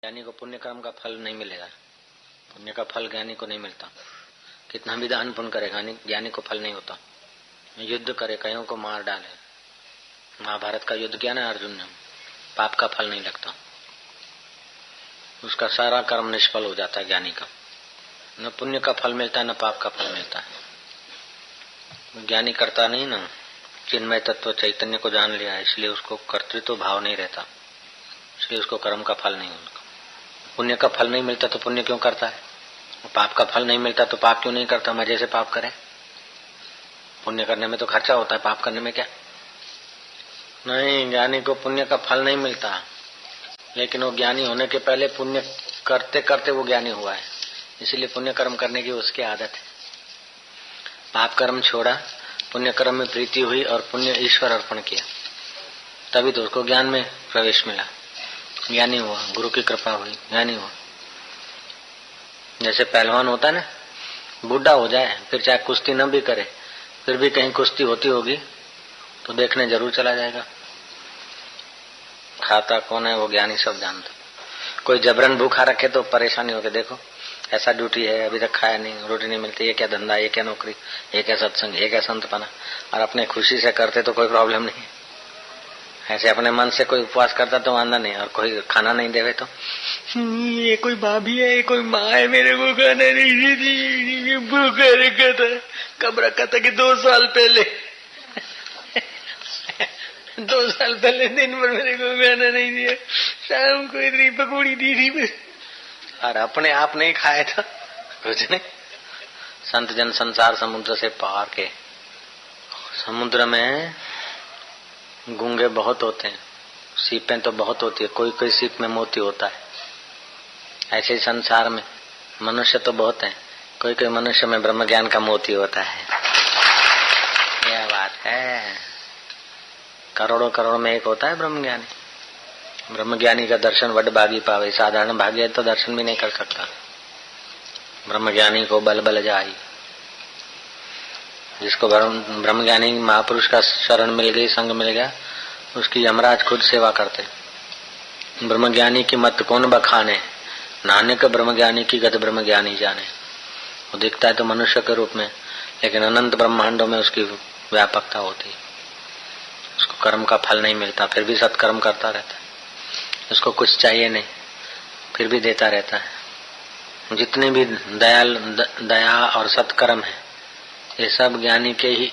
ज्ञानी को पुण्य कर्म का फल नहीं मिलेगा। पुण्य का फल ज्ञानी को नहीं मिलता। कितना भी दान पुण्य करे ज्ञानी को फल नहीं होता। युद्ध करे, कईयों को मार डाले, महाभारत का युद्ध किया ना अर्जुन ने, पाप का फल नहीं लगता। उसका सारा कर्म निष्फल हो जाता है ज्ञानी का। न पुण्य का फल मिलता है न पाप का फल मिलता है। ज्ञानी करता नहीं ना, चिन्मय तत्व चैतन्य को जान लिया है, इसलिए उसको कर्तृत्व भाव नहीं रहता, इसलिए उसको कर्म का फल नहीं होता। पुण्य का फल नहीं मिलता तो पुण्य क्यों करता है? पाप का फल नहीं मिलता तो पाप क्यों नहीं करता? मजे से पाप करे। पुण्य करने में तो खर्चा होता है, पाप करने में क्या? नहीं, ज्ञानी को पुण्य का फल नहीं मिलता, लेकिन वो ज्ञानी होने के पहले पुण्य करते करते वो ज्ञानी हुआ है, इसीलिए पुण्य कर्म करने की उसकी आदत है। पाप कर्म छोड़ा, पुण्य कर्म में प्रीति हुई और पुण्य ईश्वर अर्पण किया, तभी तो उसको ज्ञान में प्रवेश मिला, ज्ञानी हुआ, गुरु की कृपा हुई, ज्ञानी हुआ। जैसे पहलवान होता है ना, बूढ़ा हो जाए फिर चाहे कुश्ती न भी करे, फिर भी कहीं कुश्ती होती होगी तो देखने जरूर चला जाएगा। खाता कौन है वो ज्ञानी सब जानता। कोई जबरन भूखा रखे तो परेशानी होगी, देखो ऐसा ड्यूटी है, अभी तक खाया नहीं, रोटी नहीं मिलती, ये क्या धंधा, ये क्या नौकरी, ये क्या सत्संग, ये क्या संतपना। और अपने खुशी से करते तो कोई प्रॉब्लम नहीं। ऐसे अपने मन से कोई उपवास करता तो वांदा नहीं, और कोई खाना नहीं देवे तो ये कोई भाभी है, ये कोई माँ है, मेरे को खाना नहीं दी, भूखा रखा था। कब रखा था कि 2 साल पहले 2 साल पहले दिन भर मेरे को खाना नहीं दिया, शाम को इतनी पकौड़ी दी थी, और अपने आप नहीं खाए था कुछ नहीं। संत जन संसार समुद्र से पार के। समुद्र में गूंगे बहुत होते हैं, सीपें तो बहुत होती है, कोई कोई सीप में मोती होता है। ऐसे ही संसार में मनुष्य तो बहुत हैं, कोई कोई मनुष्य में ब्रह्म ज्ञान का मोती होता है। यह बात है, करोड़ों करोड़ में एक होता है ब्रह्म ज्ञानी। ब्रह्म ज्ञानी का दर्शन वड भागी पावे, साधारण भागी तो दर्शन भी नहीं कर सकता। ब्रह्म ज्ञानी को बल बल जाई। जिसको ब्रह्म ज्ञानी महापुरुष का शरण मिल गई, संग मिल गया, उसकी यमराज खुद सेवा करते। ब्रह्म ज्ञानी की मत कौन बखाने, नानक ब्रह्म ज्ञानी की गत ब्रह्म ज्ञानी जाने। वो दिखता है तो मनुष्य के रूप में, लेकिन अनंत ब्रह्मांडों में उसकी व्यापकता होती है। उसको कर्म का फल नहीं मिलता, फिर भी सत्कर्म करता रहता है। उसको कुछ चाहिए नहीं, फिर भी देता रहता है। जितने भी दया और सत्कर्म है, ये सब ज्ञानी के ही,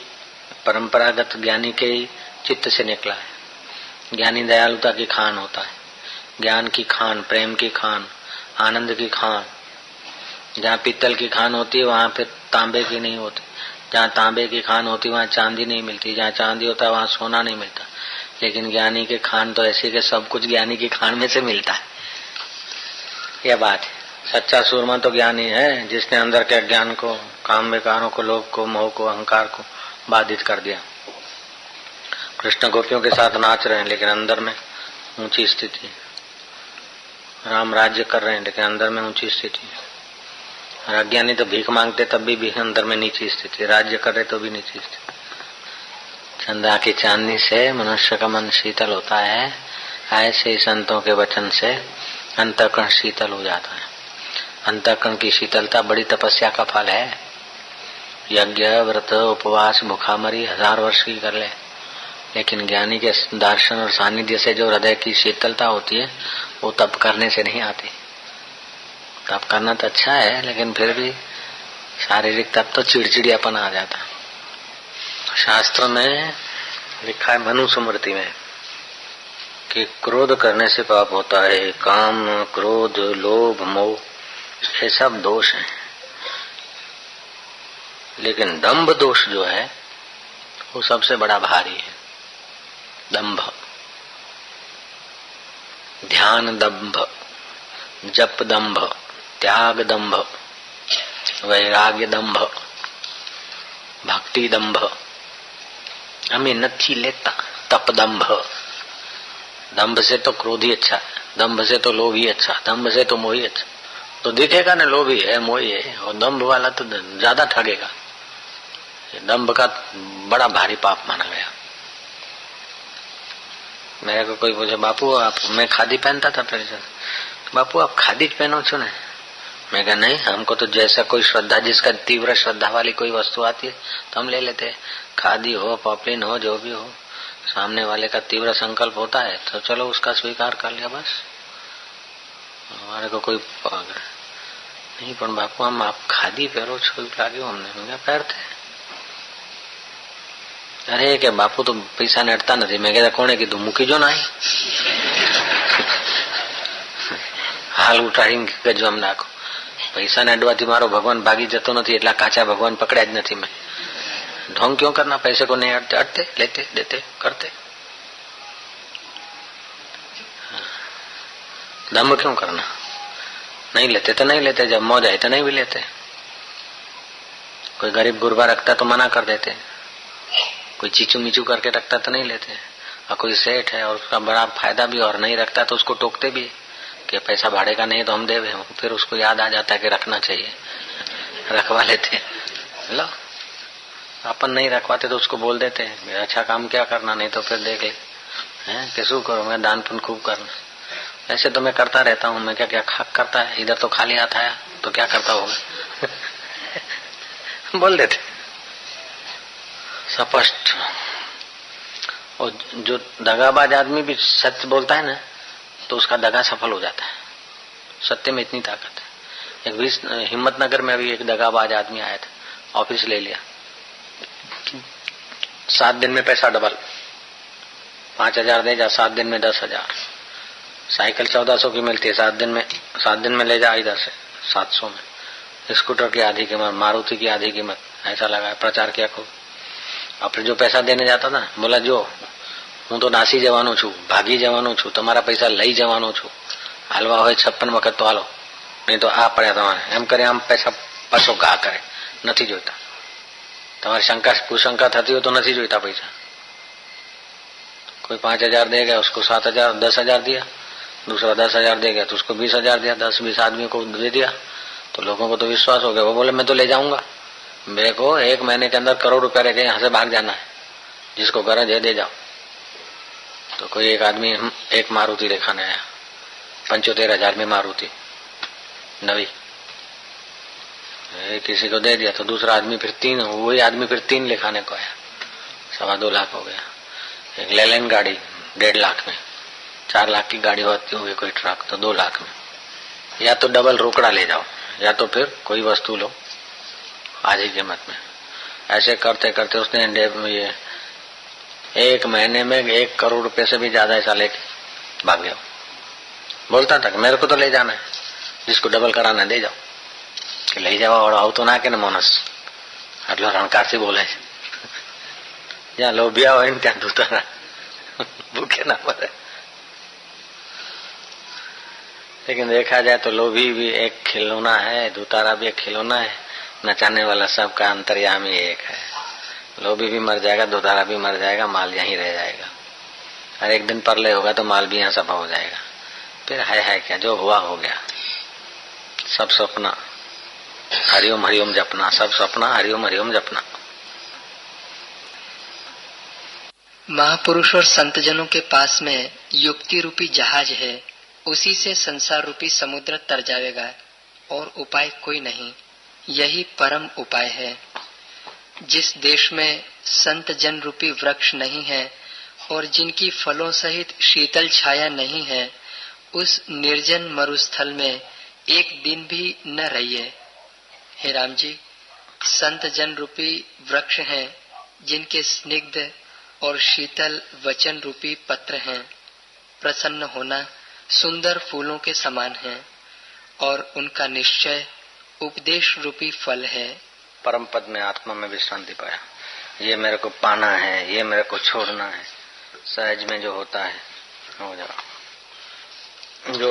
परंपरागत ज्ञानी के ही चित्त से निकला है। ज्ञानी दयालुता की खान होता है, ज्ञान की खान, प्रेम की खान, आनंद की खान। जहाँ पीतल की खान होती है वहाँ फिर तांबे की नहीं होती, जहाँ तांबे की खान होती वहाँ चांदी नहीं मिलती, जहाँ चांदी होता है वहाँ सोना नहीं मिलता। लेकिन ज्ञानी के खान तो ऐसी कि सब कुछ ज्ञानी की खान में से मिलता है। यह बात है। सच्चा सूरमा तो ज्ञानी है, जिसने अंदर के अज्ञान को, काम विकारों को, लोभ को, मोह को, अहंकार को बाधित कर दिया। कृष्ण गोपियों के साथ नाच रहे हैं लेकिन अंदर में ऊंची स्थिति। राम राज्य कर रहे हैं लेकिन अंदर में ऊंची स्थिति। और अज्ञानी तो भीख मांगते तब भी अंदर में नीची स्थिति, राज्य कर रहे तो भी नीची स्थिति। चंदा की चांदनी से मनुष्य का मन शीतल होता है, ऐसे ही संतों के वचन से अंतःकरण शीतल हो जाता है। अंतःकरण की शीतलता बड़ी तपस्या का फल है। यज्ञ, व्रत, उपवास, भूखामरी 1000 वर्ष की कर ले, लेकिन ज्ञानी के दर्शन और सानिध्य से जो हृदय की शीतलता होती है वो तप करने से नहीं आती। तप करना तो अच्छा है, लेकिन फिर भी शारीरिक तप तो चिड़चिड़ियापन आ जाता। शास्त्र में लिखा है, मनुस्मृति में, कि क्रोध करने से पाप होता है। काम, क्रोध, लोभ, मोह, ये सब दोष हैं, लेकिन दंभ दोष जो है वो सबसे बड़ा भारी है। दंभ, ध्यान दंभ, जप दंभ, त्याग दंभ, वैराग्य दंभ, भक्ति दंभ, हमें નથી लेता। तप दंभ, दंभ से तो क्रोधी अच्छा है, दंभ से तो लोभी अच्छा, दंभ से तो मोही अच्छा। तो दिखेगा ना लोभी है, मोही है, और दंभ वाला तो ज्यादा ठगेगा। दंभ का बड़ा भारी पाप माना गया। मेरे को कोई पूछे, बापू आप, मैं खादी पहनता था पहले, बापू आप खादी ज पहनो छो ने? मैं कहा नहीं, हमको तो जैसा कोई श्रद्धा, जिसका तीव्र श्रद्धा वाली कोई वस्तु आती है तो हम ले लेते हैं। खादी हो, पॉपलिन हो, जो भी हो, सामने वाले का तीव्र संकल्प होता है तो चलो उसका स्वीकार कर लिया बस। हमारे को कोई नहीं, पर बापू हम आप खादी पहरो छो लागे अमने। मैं પહેરते। अरे के बापू तो पैसा ने अटता नहीं। मैं कहता कोने कीधું મૂકી જો ના हाल उठाड़ी गजवाम नाखो। पैसा ने अडवाથી मारो भगवान भागी जतो नहीं, एटला काचा भगवान पकड़्या ज नहीं। मैं ढोंग क्यों करना? पैसे को नहीं अटते, अटते लेते देते करते। दम क्यों करना? नहीं लेते तो नहीं लेते, जब मौज आए तो नहीं भी लेते। कोई गरीब गुरबा रखता तो मना कर देते, कोई चीचू मीचू करके रखता तो नहीं लेते। और कोई सेठ है और उसका बड़ा फायदा भी और नहीं रखता तो उसको टोकते भी कि पैसा भाड़े का नहीं तो हम देवे। फिर उसको याद आ जाता है कि रखना चाहिए, रखवा लेते। लो अपन नहीं रखवाते तो उसको बोल देते अच्छा काम क्या करना, नहीं तो फिर देख ले हैं कि शू करूं मैं, दान पुण्य खूब करना। ऐसे तो मैं करता रहता हूँ। मैं क्या क्या करता है, इधर तो खाली हाथ आया तो क्या करता होगा बोल देते स्पष्ट। और जो दगाबाज आदमी भी सच बोलता है ना तो उसका दगा सफल हो जाता है। सत्य में इतनी ताकत है। एक हिम्मतनगर में अभी एक दगाबाज आदमी आया था, ऑफिस ले लिया, 7 दिन में पैसा डबल, 5,000 दे जा, 7 दिन में 10,000। साइकिल 1400 की मिलती है, 7 दिन में ले जा इधर से 700 में। स्कूटर की आधी कीमत, मारुति की आधी कीमत, ऐसा लगा प्रचार किया खूब। और फिर जो पैसा देने जाता था बोला जो हूँ तो नासी जवानो छू, भागी जवानो छू, तुम्हारा पैसा लई जवानो छू, हालवा हो 56 वखत तो हालो, नहीं तो आ पड़ा तमारे एम करे आम पैसा पाछो घा करे नहीं जोईता। तमारी शंका कुशंका थती हो तो नहीं जोईता पैसा। कोई 5,000 दे गया, उसको 7,000 10,000 दिया, दूसरा 10,000 दे गया तो उसको 20,000 दिया, 10-20 आदमियों को दे दिया तो लोगों को तो विश्वास हो गया। वो बोले मैं तो ले जाऊंगा, मेरे को 1 महीने के अंदर करोड़ रुपया रह गए, यहाँ से भाग जाना है, जिसको गरज है दे जाओ। तो कोई एक आदमी एक मारुति दिखाने आया, 75,000 में मारुति नवी, किसी को दे दिया तो दूसरा आदमी फिर 3, वही आदमी फिर 3 लिखाने को आया, 2.25 लाख हो गया। एक लेलेन गाड़ी 1.5 लाख में, 4 लाख की गाड़ी होती हुई कोई ट्रक तो 2 लाख में। या तो डबल रोकड़ा ले जाओ या तो फिर कोई वस्तु लो आधी कीमत में। ऐसे करते करते उसने ये 1 महीने में 1 करोड़ रुपए से भी ज्यादा ऐसा लेके भाग गया। बोलता था कि मेरे को तो ले जाना है, जिसको डबल कराना दे जाओ। कि ले जाओ और आओ तो ना के मानस आटलो रणकार से बोले ज्યાં લોભિયા હોય ને ત્યાં ધૂતારા भूखे ना मरे। लेकिन देखा जाए तो लोभी भी एक खिलौना है, धुतारा भी एक खिलौना है, नचाने वाला सबका अंतर्यामी एक है। लोभी भी मर जाएगा, धुतारा भी मर जाएगा, माल यहीं रह जाएगा। और एक दिन परलय होगा तो माल भी यहाँ सफा हो जाएगा। फिर है क्या, जो हुआ हो गया। सब सपना, हरिओम हरिओम जपना, सब सपना हरिओम हरिओम जपना। महापुरुष और संतजनों के पास में युक्ति रूपी जहाज है, उसी से संसार रूपी समुद्र तर जाएगा और उपाय कोई नहीं। यही परम उपाय है। जिस देश में संत जन रूपी वृक्ष नहीं है और जिनकी फलों सहित शीतल छाया नहीं है, उस निर्जन मरुस्थल में एक दिन भी न रहिए। हे राम जी, संत जन रूपी वृक्ष हैं, जिनके स्निग्ध और शीतल वचन रूपी पत्र हैं। प्रसन्न होना सुंदर फूलों के समान है और उनका निश्चय उपदेश रूपी फल है। परम पद में आत्मा में विश्रांति पाया। ये मेरे को पाना है, ये मेरे को छोड़ना है। सहज में जो होता है हो जाओ। जो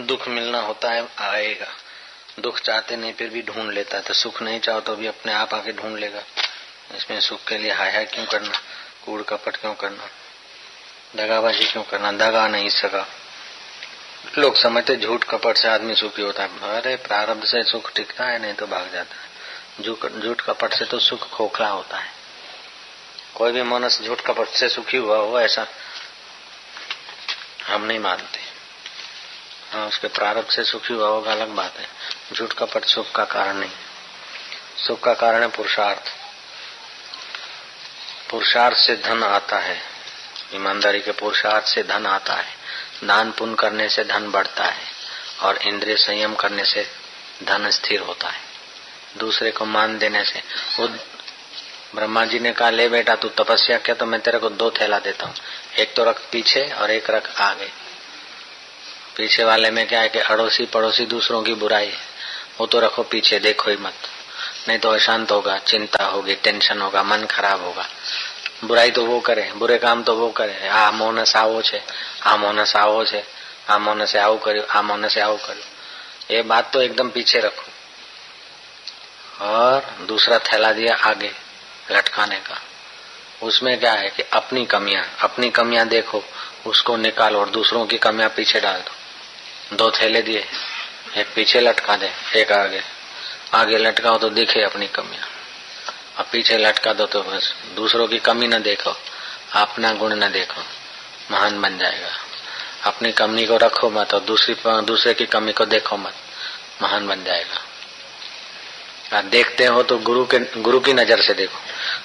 दुख मिलना होता है आएगा। दुख चाहते नहीं फिर भी ढूंढ लेता है, तो सुख नहीं चाहो तो भी अपने आप आके ढूंढ लेगा। इसमें सुख के लिए हाय हाय क्यों करना, कूड़ कपट क्यों करना, दगाबाजी क्यों करना, दगा नहीं सका। लोग समझते झूठ कपट से आदमी सुखी होता है। अरे प्रारब्ध से सुख टिकता है, नहीं तो भाग जाता है। झूठ कपट से तो सुख खोखला होता है। कोई भी मनुष्य झूठ कपट से सुखी हुआ हो ऐसा हम नहीं मानते। हाँ, उसके प्रारब्ध से सुखी हुआ होगा अलग बात है। झूठ कपट सुख का कारण नहीं, सुख का कारण है पुरुषार्थ। पुरुषार्थ से धन आता है, ईमानदारी के पुरुषार्थ से धन आता है। दान पुण्य करने से धन बढ़ता है और इंद्रिय संयम करने से धन स्थिर होता है। दूसरे को मान देने से, वो ब्रह्मा जी ने कहा ले बेटा तू तपस्या किया तो मैं तेरे को 2 थैला देता हूँ, एक तो रख पीछे और एक रख आगे। पीछे वाले में क्या है कि अड़ोसी पड़ोसी दूसरों की बुराई है, वो तो रखो पीछे, देखो ही मत, नहीं तो अशांत होगा, चिंता होगी, टेंशन होगा, मन खराब होगा। बुराई तो वो करे, बुरे काम तो वो करे। आ मानस आવો છે, आ मानस आવો છે, आ मानसे આવું કર્યું, आ मानसे આવું કર્યું, ये बात तो एकदम पीछे रखो। और दूसरा थैला दिया आगे लटकाने का, उसमें क्या है कि अपनी कमियां देखो, उसको निकालो और दूसरों की कमियां पीछे डाल दो। 2 थैले दिए, एक पीछे लटका दे, एक आगे। आगे लटकाओ तो दिखे अपनी कमियां, और पीछे लटका दो तो बस दूसरों की कमी न देखो, अपना गुण न देखो, महान बन जाएगा। अपनी कमी को रखो मत और दूसरे की कमी को देखो मत, महान बन जाएगा। देखते हो तो गुरु की नजर से देखो।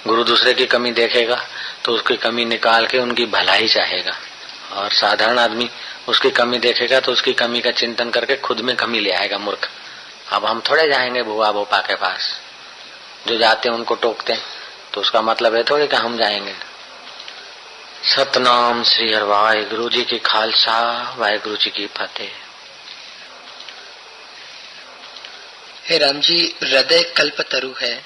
गुरु दूसरे की कमी देखेगा तो उसकी कमी निकाल के उनकी भलाई चाहेगा, और साधारण आदमी उसकी कमी देखेगा तो उसकी कमी का चिंतन करके खुद में कमी ले आएगा, मूर्ख। अब हम थोड़े जाएंगे भुआ भोपा के पास, जो जाते हैं उनको टोकते हैं, तो उसका मतलब है थोड़े कि हम जाएंगे। सतनाम श्री हरि वाहिगुरु जी की खालसा, वाहिगुरु जी की फतेह। हे राम जी, हृदय कल्पतरु है,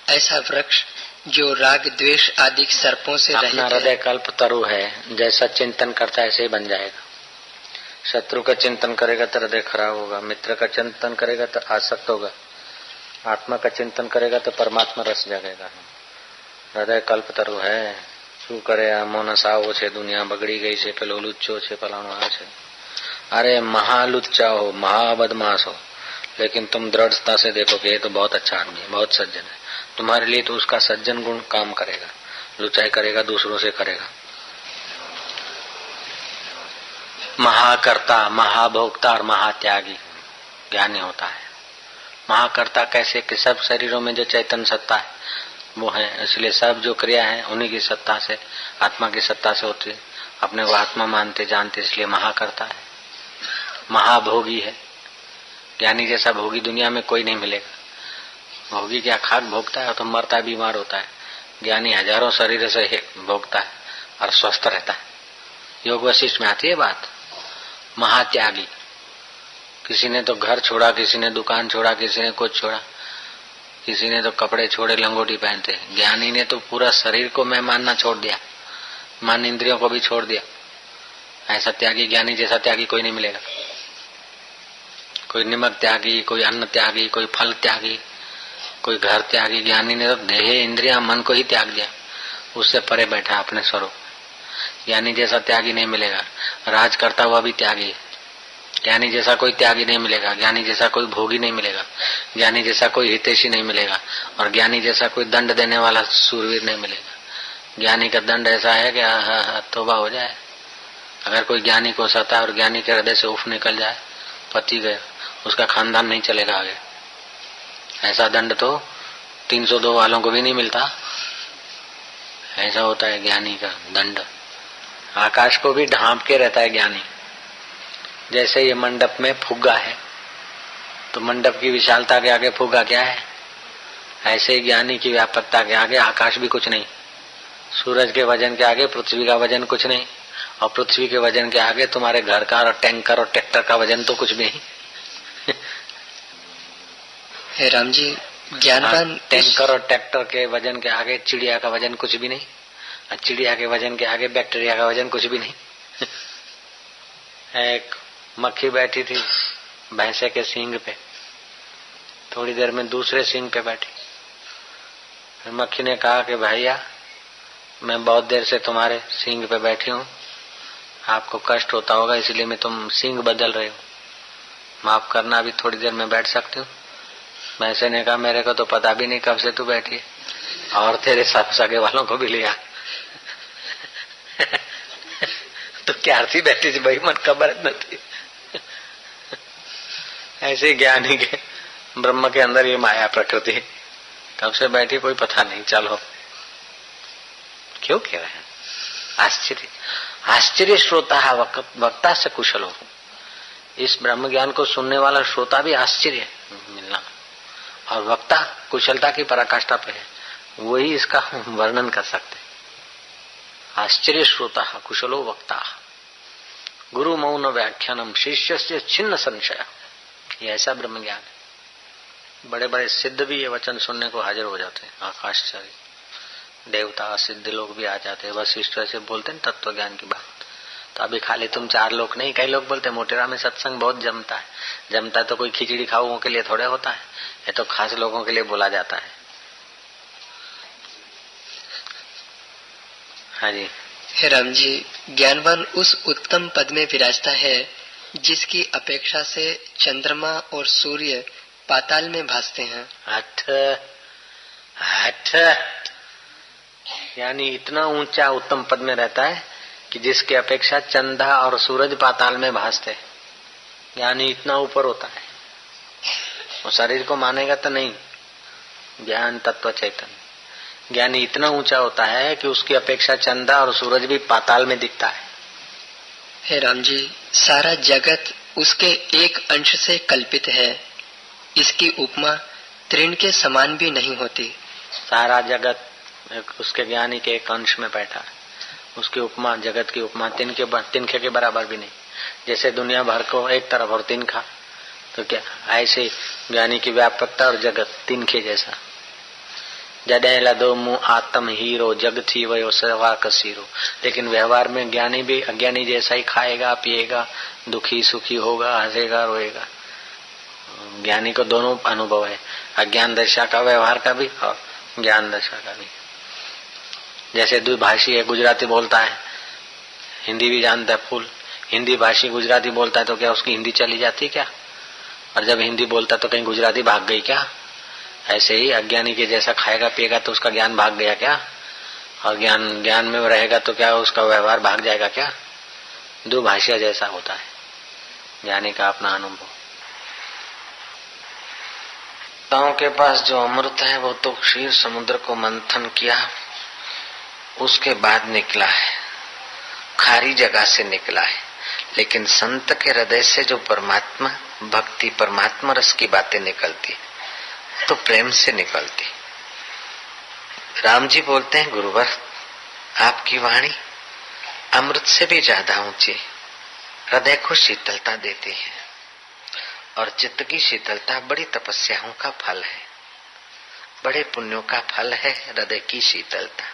ऐसा वृक्ष जो राग द्वेष आदि सर्पों से रहित है। अपना हृदय कल्पतरु है, जैसा चिंतन करता है ऐसे ही बन जाएगा। शत्रु का चिंतन करेगा तो हृदय खराब होगा, मित्र का चिंतन करेगा तो आसक्त होगा, आत्मा का चिंतन करेगा तो परमात्मा रस जागेगा। हृदय कल्पतरु है, શું કરે આ માણસ આવો છે, दुनिया बगड़ी गई છે, પેલો લુચ્ચો છે, ફલાણો આ છે। अरे महालुच्चा हो, महाबदमाश हो, लेकिन तुम दृढ़ता से देखो कि ये तो बहुत अच्छा आदमी है, बहुत सज्जन है, तुम्हारे लिए तो उसका सज्जन गुण काम करेगा। लुचाई करेगा दूसरों से करेगा। महाकर्ता, महाभोक्ता और महात्यागी ज्ञानी होता है। महाकर्ता कैसे कि सब शरीरों में जो चैतन्य सत्ता है वो है, इसलिए सब जो क्रिया है उन्हीं की सत्ता से, आत्मा की सत्ता से होती है। अपने को आत्मा मानते जानते इसलिए महाकर्ता है। महाभोगी है, ज्ञानी जैसा भोगी दुनिया में कोई नहीं मिलेगा। भोगी क्या खाक भोगता है तो मरता है, बीमार होता है। ज्ञानी हजारों शरीर से भोगता है और स्वस्थ रहता है। योग वशिष्ठ में आती है बात। महात्यागी, किसी ने तो घर छोड़ा, किसी ने दुकान छोड़ा, किसी ने कुछ छोड़ा, किसी ने तो कपड़े छोड़े, लंगोटी पहनते। ज्ञानी ने तो पूरा शरीर को मैं मानना छोड़ दिया, मन इंद्रियों को भी छोड़ दिया। ऐसा त्यागी, ज्ञानी जैसा त्यागी कोई नहीं मिलेगा। कोई निमक त्यागी, कोई अन्न त्यागी, कोई फल त्यागी, कोई घर त्यागी। ज्ञानी ने तो देह इंद्रिया मन को ही त्याग दिया, उससे परे बैठा अपने स्वरूप। ज्ञानी जैसा त्यागी नहीं मिलेगा। राज करता हुआ भी त्यागी, ज्ञानी जैसा कोई त्यागी नहीं मिलेगा। ज्ञानी जैसा कोई भोगी नहीं मिलेगा। ज्ञानी जैसा कोई हितैषी नहीं मिलेगा। और ज्ञानी जैसा कोई दंड देने वाला सूरवीर नहीं मिलेगा। ज्ञानी का दंड ऐसा है कि तौबा हो जाए। अगर कोई ज्ञानी को सता है और ज्ञानी के हृदय से उफ निकल जाए, पति गया, उसका खानदान नहीं चलेगा आगे। ऐसा दंड तो 302 वालों को भी नहीं मिलता। ऐसा होता है ज्ञानी का दंड। आकाश को भी ढांप के रहता है ज्ञानी। जैसे ये मंडप में फुग्गा है तो मंडप की विशालता के आगे फुग्गा क्या है, ऐसे ही ज्ञानी की व्यापकता के आगे आकाश भी कुछ नहीं। सूरज के वजन के आगे पृथ्वी का वजन कुछ नहीं, और पृथ्वी के वजन के आगे तुम्हारे घर का और टैंकर और ट्रैक्टर का वजन तो कुछ भी नहीं। हे राम जी, ज्ञानवान टैंकर और ट्रैक्टर के वजन के आगे चिड़िया का वजन कुछ भी नहीं, और चिड़िया के वजन के आगे बैक्टीरिया का वजन कुछ भी नहीं। एक मक्खी बैठी थी भैंसे के सींग पे, थोड़ी देर में दूसरे सींग पे बैठी। फिर मक्खी ने कहा कि भैया मैं बहुत देर से तुम्हारे सींग पे बैठी हूँ, आपको कष्ट होता होगा इसलिए मैं तुम सींग बदल रहे हो, माफ करना अभी थोड़ी देर में बैठ सकती हूँ। भैंसे ने कहा मेरे को तो पता भी नहीं कब से तू बैठी है, और तेरे सब सगे वालों को भी लिया। तो क्यारથી बैठी थी भाई, मन खबर જ નથી। ऐसे ज्ञानी के ब्रह्म के अंदर ये माया प्रकृति कब से बैठी कोई पता नहीं। चलो क्यों कह रहे हैं? आश्चर्य आश्चर्य श्रोता वक्ता से कुशल हो। इस ब्रह्म ज्ञान को सुनने वाला श्रोता भी आश्चर्य मिलना, और वक्ता कुशलता की पराकाष्ठा पे है, वही इसका वर्णन कर सकते। आश्चर्य श्रोता कुशलो वक्ता गुरु मौन व्याख्यानम शिष्य से छिन्न संशय, ये ऐसा ब्रह्म ज्ञान है। बड़े बड़े सिद्ध भी ये वचन सुनने को हाजिर हो जाते हैं। आकाशचारी देवता सिद्ध लोग भी आ जाते हैं। वशिष्ठ से बोलते हैं तत्व ज्ञान की बात। तो अभी खाली तुम 4 लोग नहीं, कई लोग बोलते मोटेरा में सत्संग बहुत जमता है। जमता है तो कोई खिचड़ी खाओ के लिए थोड़े होता है, ये तो खास लोगों के लिए बोला जाता है। हाँ जी। हे राम जी, ज्ञानवान उस उत्तम पद में विराजता है जिसकी अपेक्षा से चंद्रमा और सूर्य पाताल में भासते हैं। हठ यानी इतना ऊंचा उत्तम पद में रहता है कि जिसकी अपेक्षा चंदा और सूरज पाताल में भासते, यानी इतना ऊपर होता है। वो शरीर को मानेगा तो नहीं, ज्ञान तत्व चैतन्य ज्ञानी इतना ऊंचा होता है कि उसकी अपेक्षा चंदा और सूरज भी पाताल में दिखता है। हे राम जी, सारा जगत उसके एक अंश से कल्पित है। इसकी उपमा तृण के समान भी नहीं होती। सारा जगत उसके ज्ञानी के एक अंश में बैठा है। उसकी उपमा, जगत की उपमा तिनखे के बराबर भी नहीं। जैसे दुनिया भर को एक तरफ और तिनखा, तो क्या ऐसे ज्ञानी की व्यापकता और जगत तिनखे जैसा। जडे लदो मुँह आत्म हीरो जग थी वयो सवा कसीरो। लेकिन व्यवहार में ज्ञानी भी अज्ञानी जैसा ही खाएगा पिएगा, दुखी सुखी होगा, हंसेगा रोएगा। ज्ञानी को दोनों अनुभव है, अज्ञान दशा का व्यवहार का भी और ज्ञान दशा का भी। जैसे द्विभाषी है, गुजराती बोलता है, हिंदी भी जानता है फुल। हिंदी भाषी गुजराती बोलता है तो क्या उसकी हिंदी चली जाती क्या? और जब हिंदी बोलता तो कहीं गुजराती भाग गई क्या? ऐसे ही अज्ञानी के जैसा खाएगा पिएगा तो उसका ज्ञान भाग गया क्या? और ज्ञान में रहेगा तो क्या उसका व्यवहार भाग जाएगा क्या? द्विभाषिया जैसा होता है ज्ञानी का अपना अनुभव। ताओं के पास जो अमृत है वो तो क्षीर समुद्र को मंथन किया उसके बाद निकला है, खारी जगह से निकला है। लेकिन संत के हृदय से जो परमात्मा भक्ति परमात्मा रस की बातें निकलती तो प्रेम से निकलती। राम जी बोलते हैं, गुरुवर आपकी वाणी अमृत से भी ज्यादा ऊंची, हृदय को शीतलता देती है। और चित्त की शीतलता बड़ी तपस्याओं का फल है, बड़े पुण्यों का फल है हृदय की शीतलता।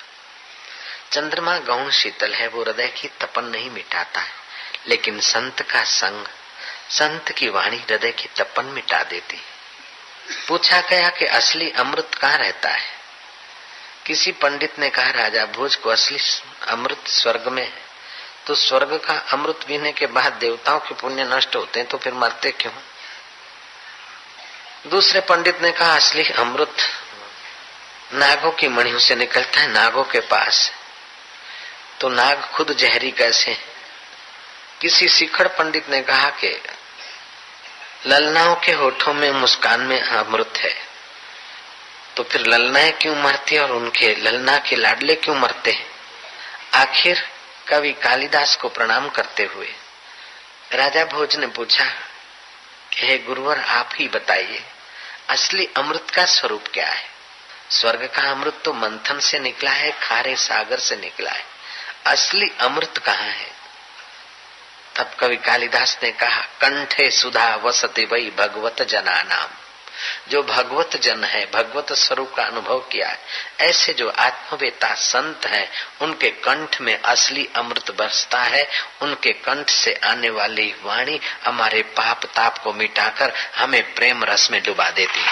चंद्रमा गौण शीतल है, वो हृदय की तपन नहीं मिटाता है। लेकिन संत का संग, संत की वाणी हृदय की तपन मिटा देती। पूछा गया कि असली अमृत कहाँ रहता है? किसी पंडित ने कहा राजा भोज को असली अमृत स्वर्ग में है। तो स्वर्ग का अमृत पीने के बाद देवताओं के पुण्य नष्ट होते हैं तो फिर मरते क्यों? दूसरे पंडित ने कहा असली अमृत नागों की मणियों से निकलता है, नागों के पास। तो नाग खुद जहरी कैसे? किसी सिखड़ पंडित ने कहा कि ललनाओं के होठों में मुस्कान में अमृत है। तो फिर ललनाएं क्यों मरती और उनके ललना के लाडले क्यों मरते हैं? आखिर कवि कालिदास को प्रणाम करते हुए राजा भोज ने पूछा कि हे गुरुवर आप ही बताइए असली अमृत का स्वरूप क्या है? स्वर्ग का अमृत तो मंथन से निकला है, खारे सागर से निकला है, असली अमृत कहाँ है? तब कवि कालिदास ने कहा कंठे सुधा वसति वही भगवत जना नाम। जो भगवत जन है, भगवत स्वरूप का अनुभव किया है, ऐसे जो आत्मवेता संत हैं, उनके कंठ में असली अमृत बरसता है। उनके कंठ से आने वाली वाणी हमारे पाप ताप को मिटाकर हमें प्रेम रस में डुबा देती।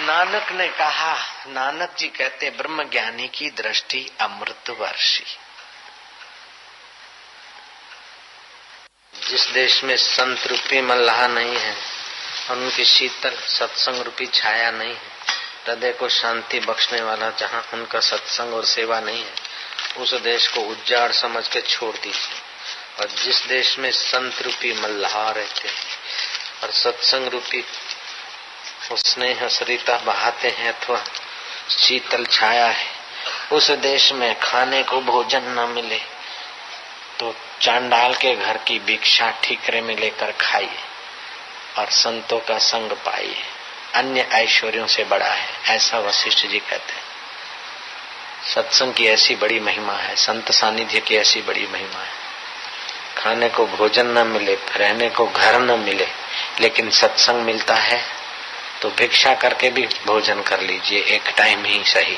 नानक ने कहा, नानक जी कहते ब्रह्म ज्ञानी की दृष्टि अमृत वर्षी। जिस देश में संत रूपी मल्लाह नहीं है और उनकी शीतल सत्संग रूपी छाया नहीं है, हृदय को शांति बख्शने वाला जहाँ उनका सत्संग और सेवा नहीं है, उस देश को उजाड़ समझ के छोड़ दीजिए। और जिस देश में संत रूपी मल्लाह रहते हैं और सत्संग रूपी स्नेह सरिता बहाते हैं अथवा शीतल छाया है, उस देश में खाने को भोजन न मिले तो चांडाल के घर की भिक्षा ठीकरे में लेकर खाइए और संतों का संग पाइए, अन्य ऐश्वर्यों से बड़ा है, ऐसा वशिष्ठ जी कहते हैं। सत्संग की ऐसी बड़ी महिमा है, संत सानिध्य की ऐसी बड़ी महिमा है। खाने को भोजन न मिले, रहने को घर न मिले, लेकिन सत्संग मिलता है तो भिक्षा करके भी भोजन कर लीजिए, एक टाइम ही सही।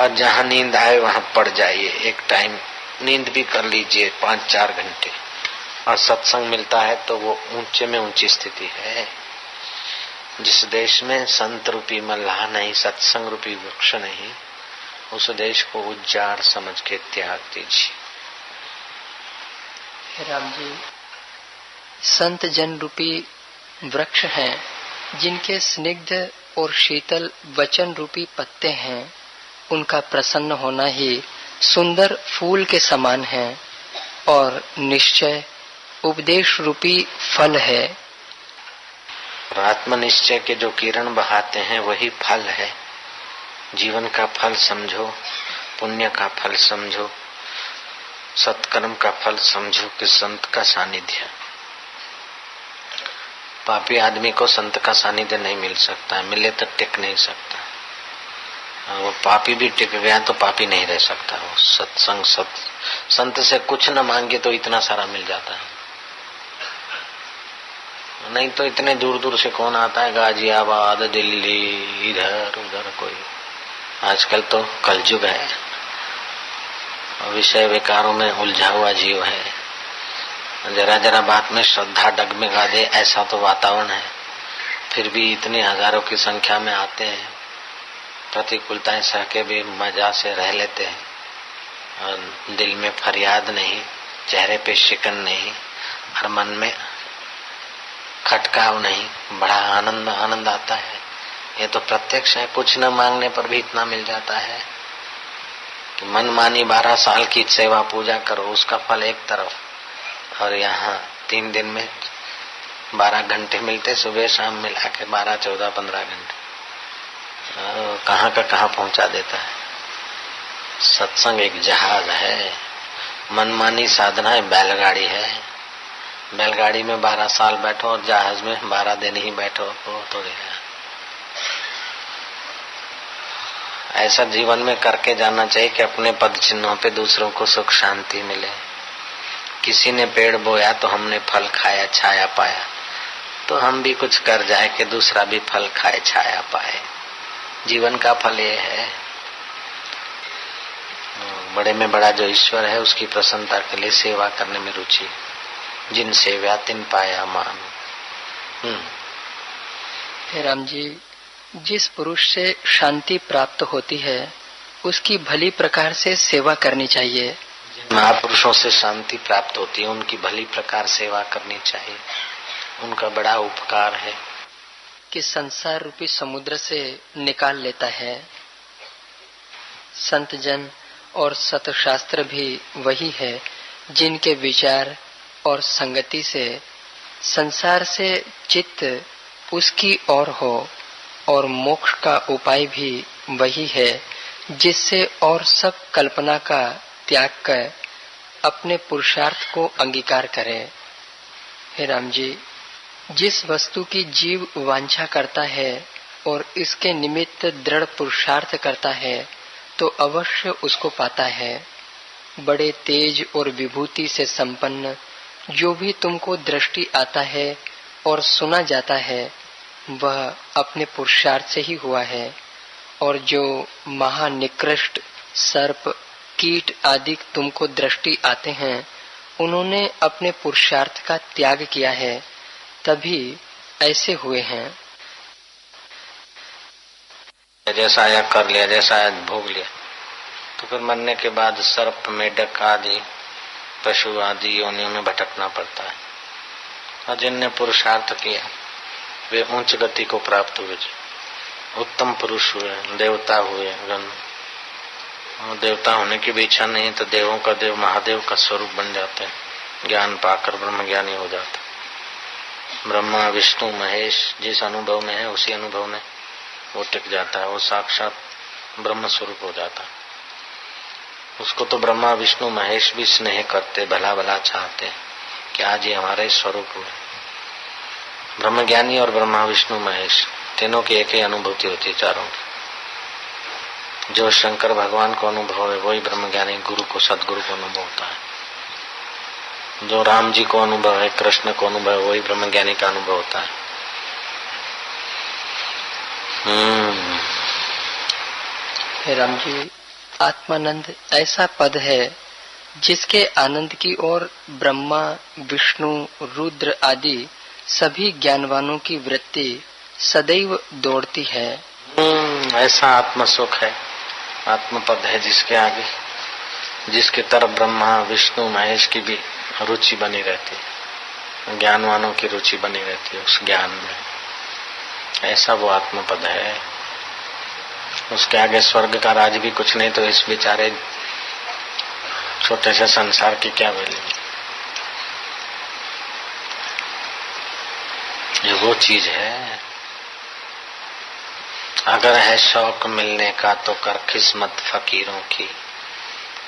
और जहाँ नींद आए वहाँ पड़ जाइए, एक टाइम नींद भी कर लीजिए 5-4 घंटे। और सत्संग मिलता है तो वो ऊंचे में ऊंची स्थिति है। जिस देश में संत रूपी मल्लाह नहीं, सत्संग रूपी वृक्ष नहीं, उस देश को उजाड़ समझ के त्याग दीजिए। राम जी, संत जन रूपी वृक्ष हैं, जिनके स्निग्ध और शीतल वचन रूपी पत्ते हैं, उनका प्रसन्न होना ही सुंदर फूल के समान है और निश्चय उपदेश रूपी फल है। आत्मनिश्चय के जो किरण बहाते हैं वही फल है। जीवन का फल समझो, पुण्य का फल समझो, सत्कर्म का फल समझो कि संत का सानिध्य। पापी आदमी को संत का सानिध्य नहीं मिल सकता, मिले तो टिक नहीं सकता। वो पापी भी टिक गया तो पापी नहीं रह सकता। वो सत्संग संत से कुछ न मांगे तो इतना सारा मिल जाता है, नहीं तो इतने दूर दूर से कौन आता है, गाजियाबाद, दिल्ली, इधर उधर कोई। आजकल तो कलयुग है, विषय विकारों में उलझा हुआ जीव है। जरा जरा बात में श्रद्धा डगमगा दे ऐसा तो वातावरण है, फिर भी इतने हजारों की संख्या में आते हैं। प्रतिकूलताएं सह के भी मजा से रह लेते हैं और दिल में फरियाद नहीं, चेहरे पे शिकन नहीं और मन में खटकाव नहीं, बड़ा आनंद आता है। ये तो प्रत्यक्ष है, कुछ न मांगने पर भी इतना मिल जाता है कि मनमानी 12 साल की सेवा पूजा करो, उसका फल एक तरफ, और यहाँ 3 दिन में 12 घंटे मिलते, सुबह शाम मिला के 12, 14, 15 घंटे कहाँ का कहाँ पहुंचा देता है। सत्संग एक जहाज है, मनमानी साधना है बैलगाड़ी है। बैलगाड़ी में 12 साल बैठो और जहाज में 12 दिन ही बैठो, वो तो ऐसा जीवन में करके जाना चाहिए कि अपने पद चिन्हों पे दूसरों को सुख शांति मिले। किसी ने पेड़ बोया तो हमने फल खाया, छाया पाया, तो हम भी कुछ कर जाए कि दूसरा भी फल खाए, छाया पाए। जीवन का फल ये है। बड़े में बड़ा जो ईश्वर है, उसकी प्रसन्नता के लिए सेवा करने में रुचि। जिन सेव्या तिन पाया मान। राम जी, जिस पुरुष से शांति प्राप्त होती है उसकी भली प्रकार से सेवा करनी चाहिए। जिन महापुरुषों से शांति प्राप्त होती है उनकी भली प्रकार सेवा करनी चाहिए। उनका बड़ा उपकार है कि संसार रूपी समुद्र से निकाल लेता है। संत जन और सतशास्त्र भी वही है जिनके विचार और संगति से संसार से चित्त उसकी ओर हो, और मोक्ष का उपाय भी वही है जिससे और सब कल्पना का त्याग कर अपने पुरुषार्थ को अंगीकार करे। हे राम जी, जिस वस्तु की जीव वांछा करता है और इसके निमित्त दृढ़ पुरुषार्थ करता है तो अवश्य उसको पाता है। बड़े तेज और विभूति से संपन्न जो भी तुमको दृष्टि आता है और सुना जाता है वह अपने पुरुषार्थ से ही हुआ है, और जो महानिकृष्ट सर्प, कीट आदि तुमको दृष्टि आते हैं उन्होंने अपने पुरुषार्थ का त्याग किया है, तभी ऐसे हुए हैं। जैसा आया कर लिया, जैसा आया भोग लिया, तो फिर मरने के बाद सर्प, मेढक आदि पशु आदि योनियों में भटकना पड़ता है। और जिनने पुरुषार्थ किया वे उच्च गति को प्राप्त हुए, उत्तम पुरुष हुए, देवता हुए, और देवता होने की भी इच्छा नहीं तो देवों का देव महादेव का स्वरूप बन जाते हैं, ज्ञान पाकर ब्रह्म ज्ञानी हो जाते। ब्रह्मा विष्णु महेश जिस अनुभव में है उसी अनुभव में वो टिक जाता है, वो साक्षात ब्रह्म स्वरूप हो जाता है। उसको तो ब्रह्मा विष्णु महेश भी स्नेह करते, भला भला चाहते कि आज ये हमारे स्वरूप हुए। ब्रह्मज्ञानी और ब्रह्मा विष्णु महेश तीनों की एक ही अनुभूति होती है, चारों की। जो शंकर भगवान को अनुभव है वही ब्रह्मज्ञानी गुरु को, सदगुरु को अनुभव होता है। जो राम जी को अनुभव है, कृष्ण को अनुभव है, वही ब्रह्मज्ञानी का अनुभव होता है। राम जी, आत्मानंद ऐसा पद है जिसके आनंद की ओर ब्रह्मा विष्णु रुद्र आदि सभी ज्ञानवानों की वृत्ति सदैव दौड़ती है। ऐसा आत्म सुख है, आत्म पद है जिसके आगे, जिसके तरफ ब्रह्मा विष्णु महेश की भी रुचि बनी रहती है, ज्ञानवानों की रुचि बनी रहती है उस ज्ञान में। ऐसा वो आत्म पद है। उसके आगे स्वर्ग का राज भी कुछ नहीं तो इस बेचारे छोटे से संसार की क्या वैल्यू। ये वो चीज है। अगर है शौक मिलने का तो कर किस्मत फकीरों की,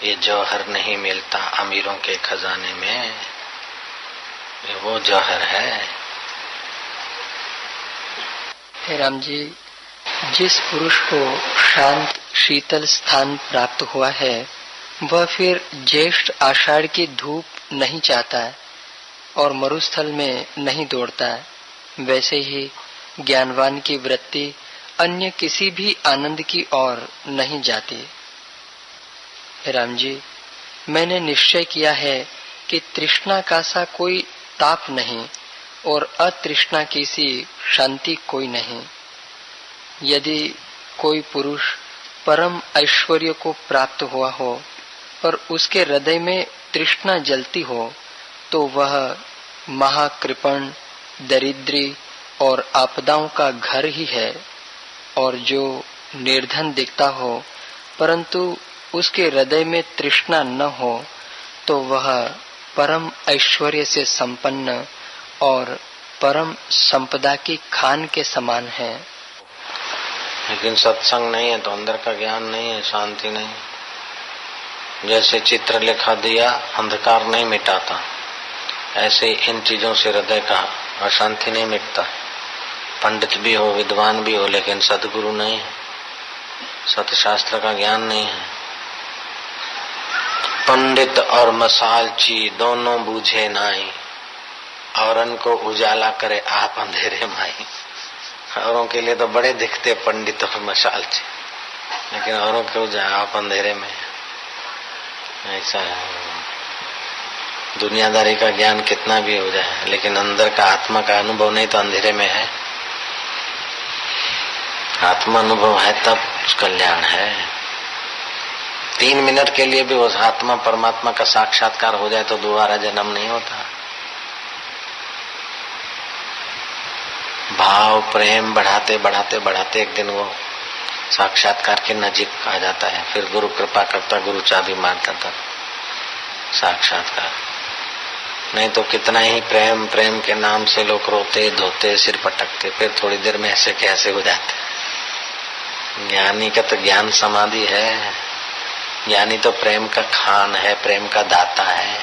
ये जौहर नहीं मिलता अमीरों के खजाने में। ये वो जौहर है। राम जी, जिस पुरुष को शांत शीतल स्थान प्राप्त हुआ है वह फिर ज्येष्ठ आषाढ़ की धूप नहीं चाहता और मरुस्थल में नहीं दौड़ता। वैसे ही ज्ञानवान की वृत्ति अन्य किसी भी आनंद की ओर नहीं जाती। राम जी, मैंने निश्चय किया है कि तृष्णा का सा कोई ताप नहीं और अतृष्णा की सी शांति कोई नहीं। यदि कोई पुरुष परम ऐश्वर्य को प्राप्त हुआ हो पर उसके हृदय में तृष्णा जलती हो तो वह महाकृपण, दरिद्री और आपदाओं का घर ही है। और जो निर्धन दिखता हो परंतु उसके हृदय में तृष्णा न हो तो वह परम ऐश्वर्य से संपन्न और परम संपदा की खान के समान है। लेकिन सत्संग नहीं है तो अंदर का ज्ञान नहीं है, शांति नहीं। जैसे चित्र लिखा दिया अंधकार नहीं मिटाता, ऐसे इन चीजों से हृदय का अशांति नहीं मिटता। पंडित भी हो, विद्वान भी हो, लेकिन सदगुरु नहीं है, सतशास्त्र का ज्ञान नहीं है। पंडित और मसालची दोनों बूझे नाई, औरन को उजाला करे आप अंधेरे माई। औरों के लिए तो बड़े दिखते पंडित और मसालची, लेकिन औरों को आप अंधेरे में। ऐसा है। दुनियादारी का ज्ञान कितना भी हो जाए लेकिन अंदर का आत्मा का अनुभव नहीं तो अंधेरे में है। आत्मा अनुभव है तब कल्याण है। 3 मिनट के लिए भी उस आत्मा परमात्मा का साक्षात्कार हो जाए तो दोबारा जन्म नहीं होता। भाव प्रेम बढ़ाते बढ़ाते बढ़ाते एक दिन वो साक्षात्कार के नजीक आ जाता है। फिर गुरु कृपा करता, गुरु चाबी मारता था साक्षात्कार। नहीं तो कितना ही प्रेम प्रेम के नाम से लोग रोते धोते सिर पटकते, फिर थोड़ी देर में ऐसे कैसे हो जाते। ज्ञानी का तो ज्ञान समाधि है। ज्ञानी तो प्रेम का खान है, प्रेम का दाता है,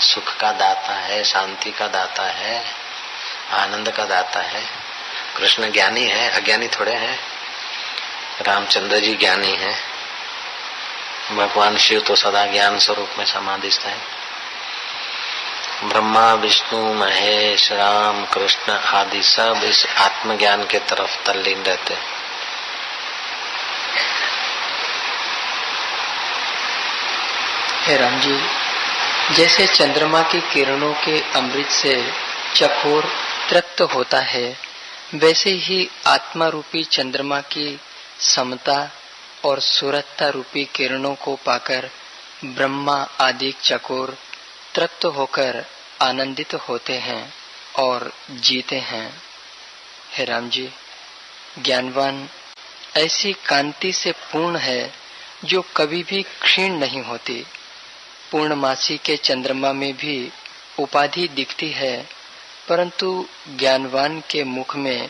सुख का दाता है, शांति का दाता है, आनंद का दाता है। कृष्ण ज्ञानी है, अज्ञानी थोड़े हैं। रामचंद्र जी ज्ञानी है, भगवान शिव तो सदा ज्ञान स्वरूप में समाधिस्थ है। ब्रह्मा विष्णु महेश राम कृष्ण आदि सब इस आत्मज्ञान के तरफ तल्लीन रहते। हे राम जी, जैसे चंद्रमा की किरणों के अमृत से चकोर तृप्त होता है वैसे ही आत्मा रूपी चंद्रमा की समता और सुरता रूपी किरणों को पाकर ब्रह्मा आदि चकोर तृप्त होकर आनंदित होते हैं और जीते हैं। हे राम जी, ज्ञानवान ऐसी कांति से पूर्ण है जो कभी भी क्षीण नहीं होती। पूर्णमासी के चंद्रमा में भी उपाधि दिखती है, परंतु ज्ञानवान के मुख में